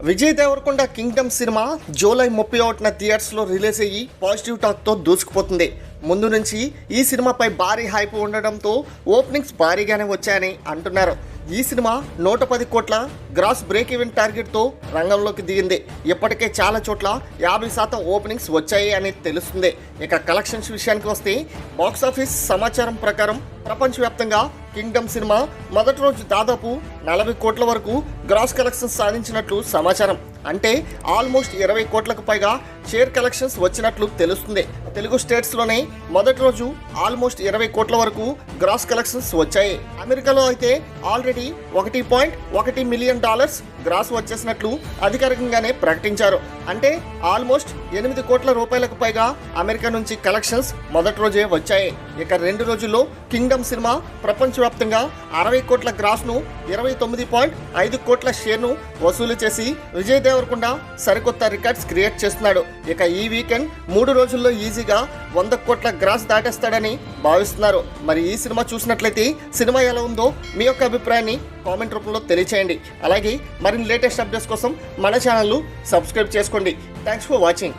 Vijay Deverakonda Kingdom cinema July 31న థియేటర్స్లో release అయ్యి పాజిటివ్ టాక్తో దూసుకుపోతుంది. ముందు నుంచి ఈ సినిమాపై భారీ హైప్ ఉండడంతో ఓపెనింగ్స్ భారీగానే వచ్చాయని అంటున్నారు. ఈ సినిమా 110 కోట్ల గ్రాస్ బ్రేక్ ఈవెన్ టార్గెట్తో రంగంలోకి దిగింది. ఇప్పటికే చాలా చోట్ల 50% ఓపెనింగ్స్ వచ్చాయి అని తెలుస్తుంది. ఇక కలెక్షన్స్ విషయానికి వస్తే బాక్సాఫీస్ సమాచారం ప్రకారం ప్రపంచవ్యాప్తంగా కింగ్డమ్ సినిమా మొదటి రోజు దాదాపు 40 కోట్ల వరకు గ్రాస్ కలెక్షన్స్ సాధించినట్లు సమాచారం. అంటే ఆల్మోస్ట్ 20 కోట్లకు పైగా షేర్ కలెక్షన్స్ వచ్చినట్లు తెలుస్తుంది. తెలుగు స్టేట్స్లోనే మొదటి రోజు ఆల్మోస్ట్ 20 కోట్ల వరకు గ్రాస్ కలెక్షన్స్ వచ్చాయి. అమెరికాలో అయితే ఆల్రెడీ $1.1 మిలియన్ గ్రాస్ వచ్చేసినట్లు అధికారికంగానే ప్రకటించారు. అంటే ఆల్మోస్ట్ 8 కోట్ల రూపాయలకు పైగా అమెరికా నుంచి కలెక్షన్స్ మొదటి రోజే వచ్చాయి. ఇక 2 రోజుల్లో కింగ్డమ్ సినిమా ప్రపంచవ్యాప్తంగా 60 కోట్ల గ్రాస్ను 29.5 కోట్ల షేర్ను వసూలు చేసి విజయ్ దేవరకొండ సరికొత్త రికార్డ్స్ క్రియేట్ చేస్తున్నాడు. ఇక ఈ వీకెండ్ 3 రోజుల్లో ఈజీగా 100 కోట్ల గ్రాస్ దాటేస్తాడని భావిస్తున్నారు. మరి ఈ సినిమా చూసినట్లయితే సినిమా ఎలా ఉందో మీ యొక్క అభిప్రాయాన్ని కామెంట్ రూపంలో తెలియచేయండి. అలాగే మరిన్ని లేటెస్ట్ అప్డేట్స్ కోసం మన ఛానల్ను సబ్స్క్రైబ్ చేసుకోండి. Thanks for watching.